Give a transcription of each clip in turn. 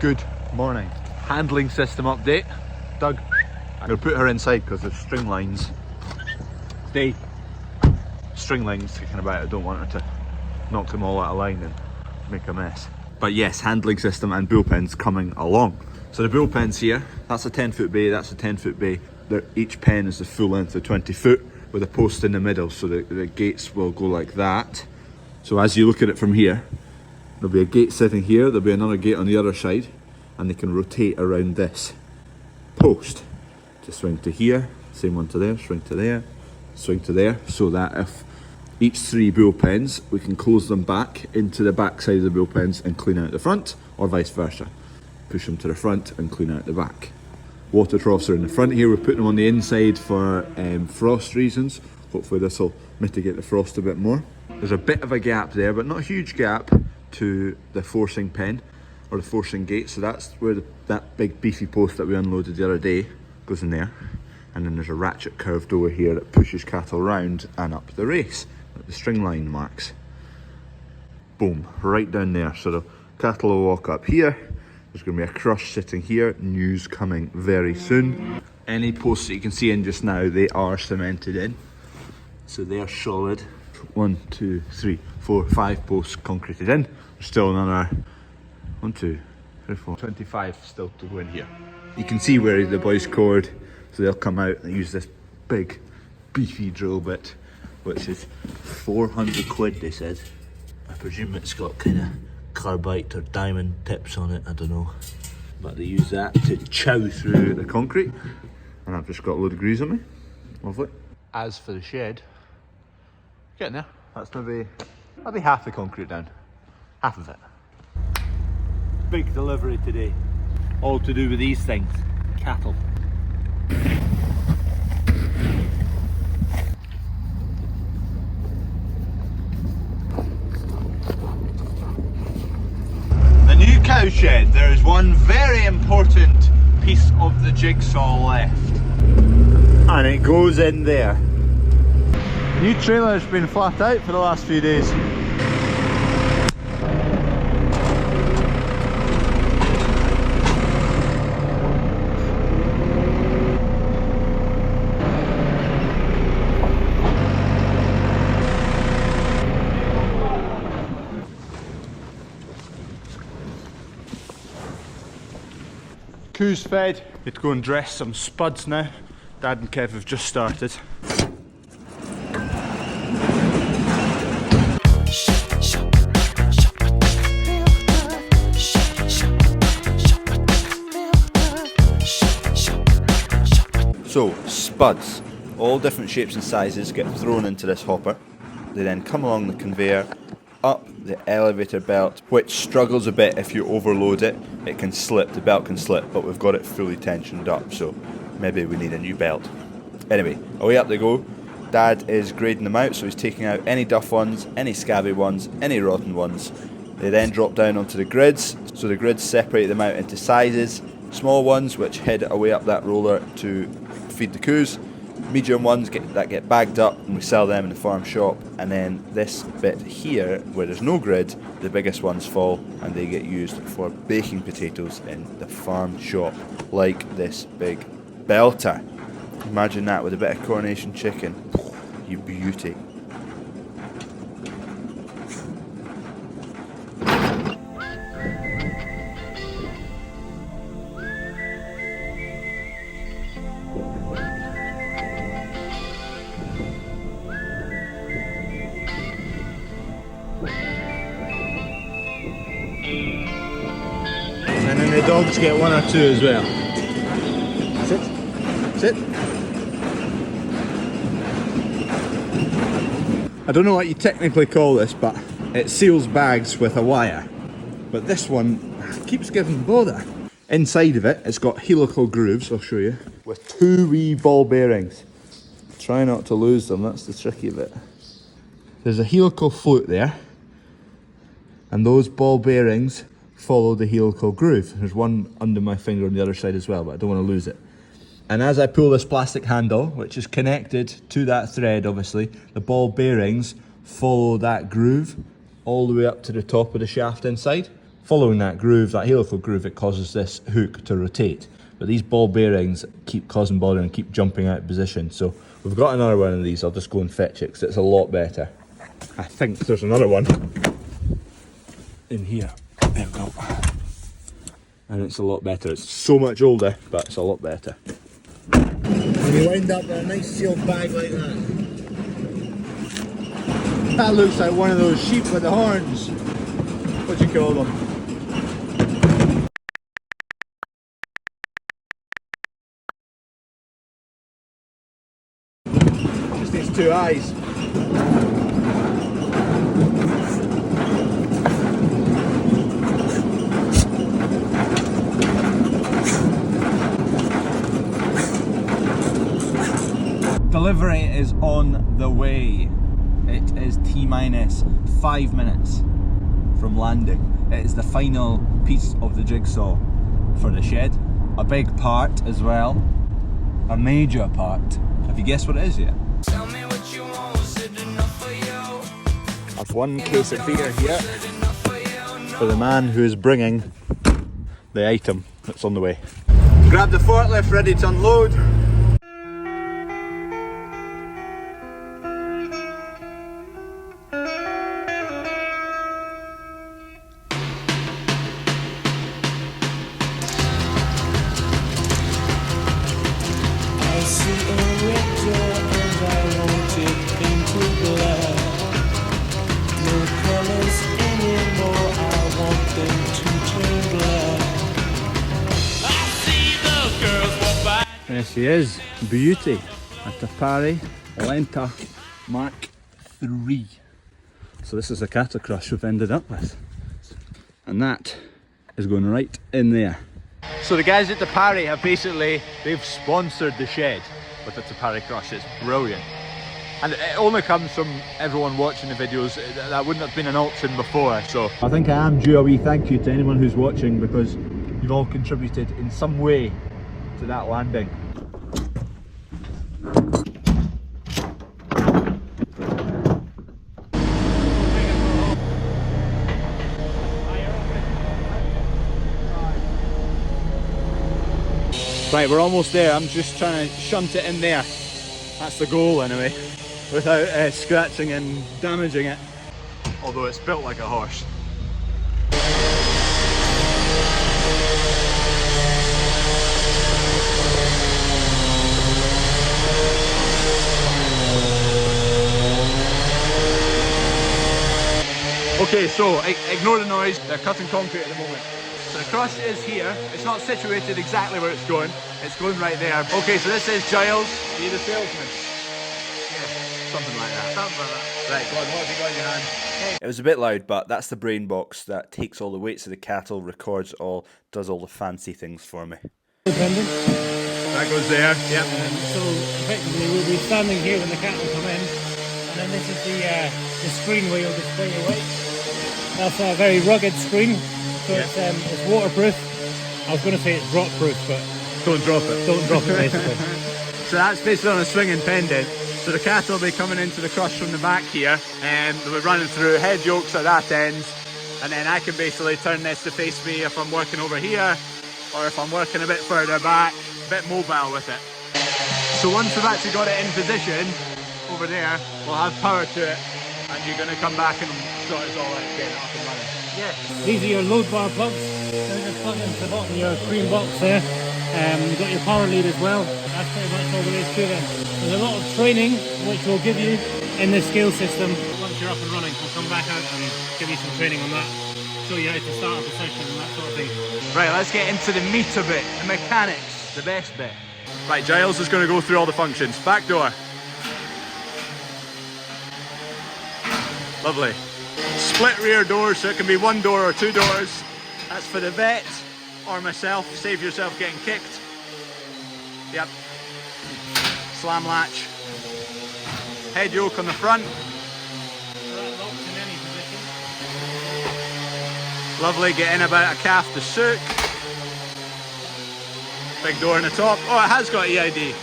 Good morning. Handling system update. Doug, I'm going to put her inside because there's string lines. String lines kicking about. I don't want her to knock them all out of line and make a mess. But yes, handling system and bullpens coming along. So the bullpen's here. That's a 10-foot bay, that's a 10-foot bay. Each pen is the full length of 20 foot with a post in the middle, so the gates will go like that. So as you look at it from here, there'll be a gate sitting here, there'll be another gate on the other side, and they can rotate around this post to swing to here, same one to there, swing to there, swing to there, so that if each 3 bullpens, we can close them back into the back side of the bullpens and clean out the front, or vice versa. Push them to the front and clean out the back. Water troughs are in the front here. We're putting them on the inside for frost reasons. Hopefully this will mitigate the frost a bit more. There's a bit of a gap there, but not a huge gap to the forcing pen or the forcing gate. So that's where that big beefy post that we unloaded the other day goes in there. And then there's a ratchet curved door here that pushes cattle round and up the race at the string line marks. Boom, right down there. So the cattle will walk up here. There's going to be a crush sitting here. News coming very soon. Any posts that you can see in just now, they are cemented in. So they are solid. 1, 2, 3, 4, 5 posts concreted in. There's still another 1, 2, 3, 4, 25 still to go in here. You can see where the boys cored. So they'll come out and use this big beefy drill bit, which is 400 quid, they said. I presume it's got kind of carbide or diamond tips on it, I don't know. But they use that to chow through the concrete. And I've just got a load of grease on me. Lovely. As for the shed, getting there. That's maybe half the concrete down. Half of it. Big delivery today. All to do with these things. Cattle. The new cow shed. There is one very important piece of the jigsaw left. And it goes in there. The new trailer has been flat out for the last few days. Coos fed. Need to go and dress some spuds now. Dad and Kev have just started. So, spuds, all different shapes and sizes, get thrown into this hopper. They then come along the conveyor, up the elevator belt, which struggles a bit if you overload it. It can slip, the belt can slip, but we've got it fully tensioned up, so maybe we need a new belt. Anyway, away up they go. Dad is grading them out, so he's taking out any duff ones, any scabby ones, any rotten ones. They then drop down onto the grids, so the grids separate them out into sizes. Small ones, which head away up that roller to feed the coos. Medium ones that get bagged up and we sell them in the farm shop, and then this bit here where there's no grid, the biggest ones fall and they get used for baking potatoes in the farm shop, like this big belter. Imagine that with a bit of coronation chicken. You beauty. And then the dogs get 1 or 2 as well. Sit. Sit. I don't know what you technically call this, but it seals bags with a wire. But this one keeps giving bother. Inside of it, it's got helical grooves, I'll show you, with 2 wee ball bearings. Try not to lose them, that's the tricky bit. There's a helical float there, and those ball bearings follow the helical groove. There's one under my finger on the other side as well, but I don't want to lose it. And as I pull this plastic handle, which is connected to that thread obviously, the ball bearings follow that groove all the way up to the top of the shaft inside. following that groove, that helical groove, it causes this hook to rotate. But these ball bearings keep causing ball bearing and keep jumping out of position. So we've got another one of these. I'll just go and fetch it because it's a lot better. I think there's another one in here. There we go. And it's a lot better. It's so much older, but it's a lot better. When you wind up with a nice sealed bag like that. That looks like one of those sheep with the horns. What do you call them? Just these two eyes. Delivery is on the way. It is T-minus 5 minutes from landing. It is the final piece of the jigsaw for the shed. A big part as well. A major part. Have you guessed what it is yet? Tell me what you want, was it enough for you? I've one case of beer here for the man who is bringing the item that's on the way. Grab the forklift, ready to unload. There she is, beauty, a Tapari Lenta Mark III. So this is the cattle crush we've ended up with. And that is going right in there. So the guys at Tapari have they've sponsored the shed with the Tapari crush. It's brilliant. And it only comes from everyone watching the videos. That wouldn't have been an option before. So I think I am due a wee thank you to anyone who's watching, because you've all contributed in some way to that landing. Right, we're almost there. I'm just trying to shunt it in there. That's the goal anyway, without scratching and damaging it. Although it's built like a horse. Okay, so ignore the noise. They're cutting concrete at the moment. So the crush is here. It's not situated exactly where it's going. It's going right there. Okay, so this is Giles. Are you the salesman? Yeah, something like that. Something like that. Right, go on, what have you got in your hand? Hey. It was a bit loud, but that's the brain box that takes all the weights of the cattle, records all, does all the fancy things for me. That goes there, yep. So effectively we'll be standing here when the cattle come in, and then this is the screen where you'll display your weight. That's a very rugged screen. So it's waterproof. I was going to say it's drop proof, but don't drop it. Don't drop it, basically. So that's based on a swinging pendant. So the cattle will be coming into the crush from the back here, and we're running through head yokes at that end, and then I can basically turn this to face me if I'm working over here, or if I'm working a bit further back, a bit mobile with it. So once we've actually got it in position over there, we'll have power to it, and you're going to come back and sort it all out, get it up and running. Yeah. These are your load bar plugs. So just plug into the bottom of your cream box there. You've got your power lead as well. That's pretty much all there is to this. There's a lot of training which we'll give you in this scale system. Once you're up and running, we'll come back out and give you some training on that. Show you how to start up a session and that sort of thing. Right, let's get into the meat of it, the mechanics, the best bit. Right, Giles is going to go through all the functions. Back door. Lovely. Split rear doors, so it can be one door or two doors. That's for the vet or myself. Save yourself getting kicked. Yep. Slam latch. Head yoke on the front. So that locks in any position. Lovely, get in about a calf to soak. Big door on the top. Oh, it has got EID.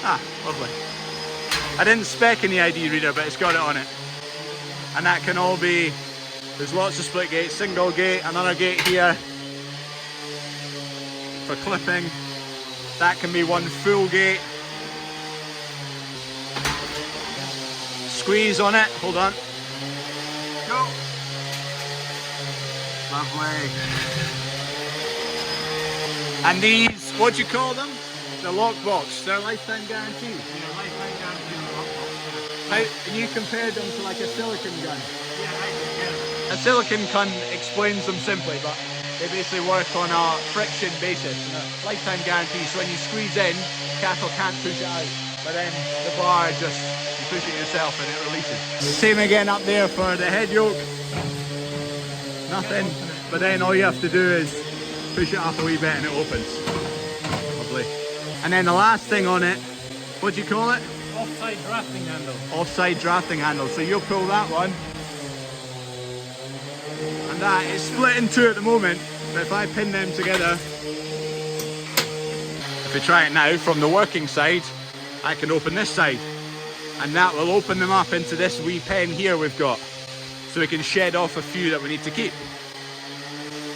Ah, lovely. I didn't spec an EID reader, but it's got it on it. And that can all be There's lots of split gates, single gate, another gate here for clipping. That can be one full gate. Squeeze on it, hold on. Go. Lovely. And these, what do you call them? The lockbox. They're lifetime guarantee. Yeah, lifetime guarantee on the lockbox. How can you compare them to like a silicone gun? Yeah, I can. A silicone gun explains them simply, but they basically work on a friction basis. Lifetime guarantee, so when you squeeze in, cattle can't push it out. But then the bar just, you push it yourself and it releases. Same again up there for the head yoke. Nothing, but then all you have to do is push it up a wee bit and it opens. Lovely. And then the last thing on it, what do you call it? Offside drafting handle. Offside drafting handle. So you'll pull that one. And that is split in two at the moment, but if I pin them together, if we try it now from the working side, I can open this side, and that will open them up into this wee pen here we've got, so we can shed off a few that we need to keep.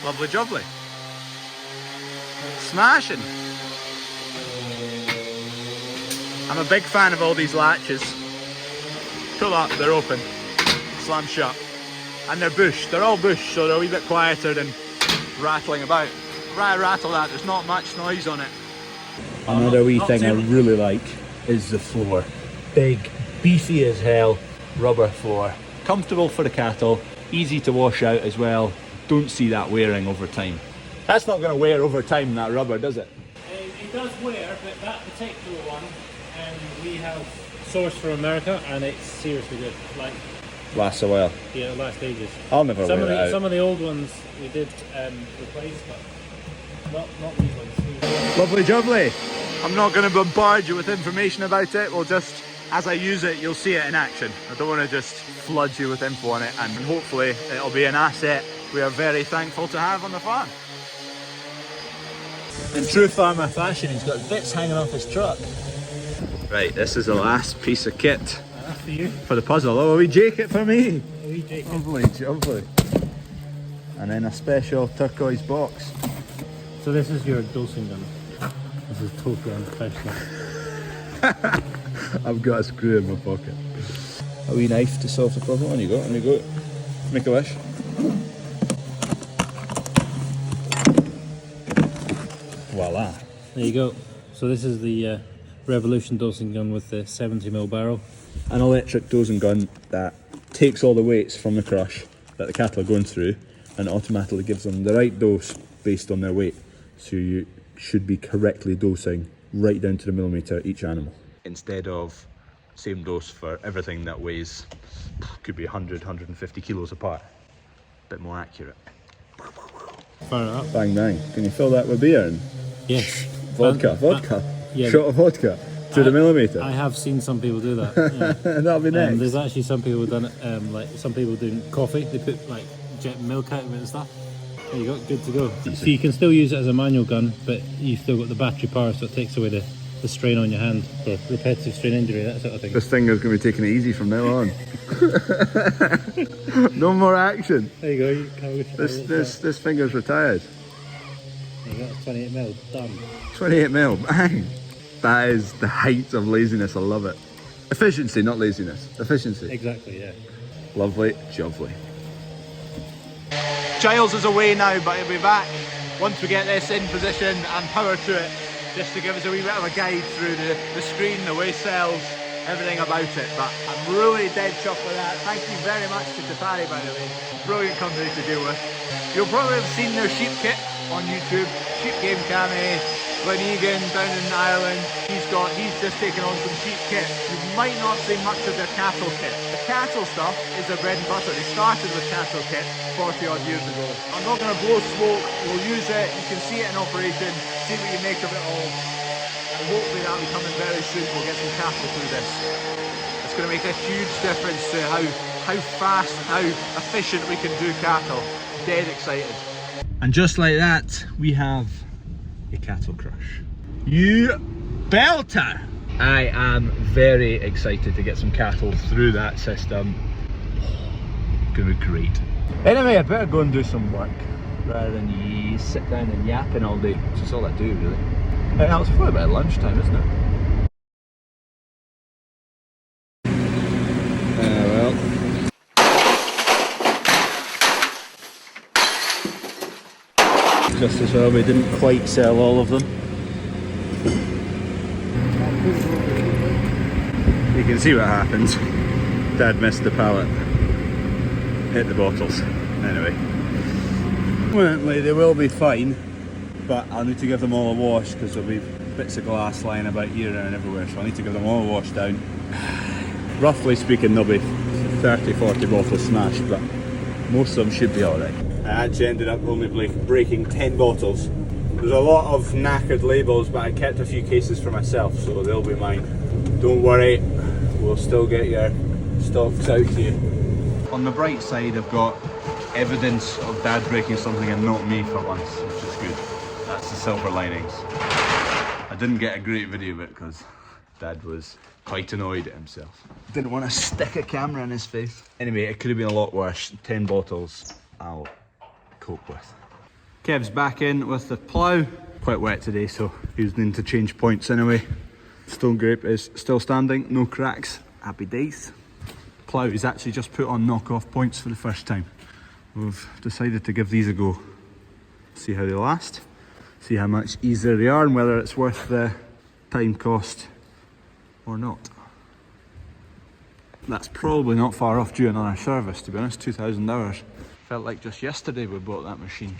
Lovely jubbly. Smashing. I'm a big fan of all these latches. Pull up, they're open, slam shut. And they're bush, they're all bush, so they're a wee bit quieter than rattling about. If I rattle that, there's not much noise on it. Another wee thing I really like is the floor. Big, beefy as hell, rubber floor. Comfortable for the cattle, easy to wash out as well. Don't see that wearing over time. That's not going to wear over time, that rubber, does it? It does wear, but that particular one we have sourced from America, and it's seriously good. Like, Lasts a while. yeah, it lasts ages. I'll never wear it out. Some of the old ones we did replace, but not these ones. Lovely jubbly. I'm not going to bombard you with information about it. We'll just, as I use it, you'll see it in action. I don't want to just flood you with info on it, and hopefully it'll be an asset we are very thankful to have on the farm. In true farmer fashion, he's got bits hanging off his truck. Right, this is the last piece of kit For you. for the puzzle. Oh, a wee jacket for me. A wee jacket. Lovely jubbly. And then a special turquoise box. So this is your dosing gun. This is totally unprofessional. I've got a screw in my pocket. A wee knife to solve the problem. On you go, on you go. Make a wish. Voila. There you go. So this is the Revolution dosing gun with the 70mm barrel. An electric dosing gun that takes all the weights from the crush that the cattle are going through and automatically gives them the right dose based on their weight. So you should be correctly dosing right down to the millimetre each animal. Instead of same dose for everything that weighs, could be 100, 150 kilos apart. Bit more accurate. Fire it up. Bang bang. Can you fill that with beer and Yes. vodka? Yeah. Shot of vodka to the millimetre. I have seen some people do that. Yeah. That'll be next. There's actually some people who've done it, like some people doing coffee. They put like jet milk out of it and stuff. There you go, good to go. So you can still use it as a manual gun, but you've still got the battery power, so it takes away the strain on your hand for repetitive strain injury, that sort of thing. This thing is going to be taking it easy from now on. No more action. There you go. You can have a look. This finger's retired. There you go, 28mm, done. 28mm, bang. That is the height of laziness. I love it. Efficiency, not laziness. Efficiency. Exactly, yeah. Lovely, jubbly. Giles is away now, but he'll be back once we get this in position and power to it, just to give us a wee bit of a guide through the screen, the way cells, everything about it. But I'm really dead chuffed with that. Thank you very much to Tafari, by the way. Brilliant company to deal with. You'll probably have seen their sheep kit on YouTube. Sheep Game Cammy, Glen Egan down in Ireland. He's just taken on some sheep kit. You might not see much of their cattle kit. The cattle stuff is their bread and butter. They started with cattle kit 40 odd years ago. I'm not going to blow smoke. We'll use it. You can see it in operation. See what you make of it all. And hopefully that'll be coming very soon. We'll get some cattle through this. It's going to make a huge difference to how fast and how efficient we can do cattle. Dead excited. And just like that, we have a cattle crush. You belter! I am very excited to get some cattle through that system. It's gonna be great. Anyway, I'd better go and do some work rather than you sit down and yapping all day, which is all I do really. Now it's probably about lunchtime, isn't it? Well. Just as well, we didn't quite sell all of them. You can see what happens. Dad missed the pallet. Hit the bottles. Anyway. Currently they will be fine, but I'll need to give them all a wash because there'll be bits of glass lying about here and everywhere, so I need to give them all a wash down. Roughly speaking, there'll be 30-40 bottles smashed, but most of them should be alright. I actually ended up only breaking 10 bottles. There's a lot of knackered labels, but I kept a few cases for myself, so they'll be mine. Don't worry, we'll still get your stocks out to you. On the bright side, I've got evidence of Dad breaking something and not me for once, which is good. That's the silver linings. I didn't get a great video of it because Dad was quite annoyed at himself. Didn't want to stick a camera in his face. Anyway, it could have been a lot worse. 10 bottles, I'll cope with. Kev's back in with the plough. Quite wet today, so he's needing to change points anyway. Stone grape is still standing, no cracks. Happy days. Plough is actually just put on knock-off points for the first time. We've decided to give these a go. See how they last. See how much easier they are and whether it's worth the time cost or not. That's probably not far off due another service, to be honest. 2,000 hours. Felt like just yesterday we bought that machine.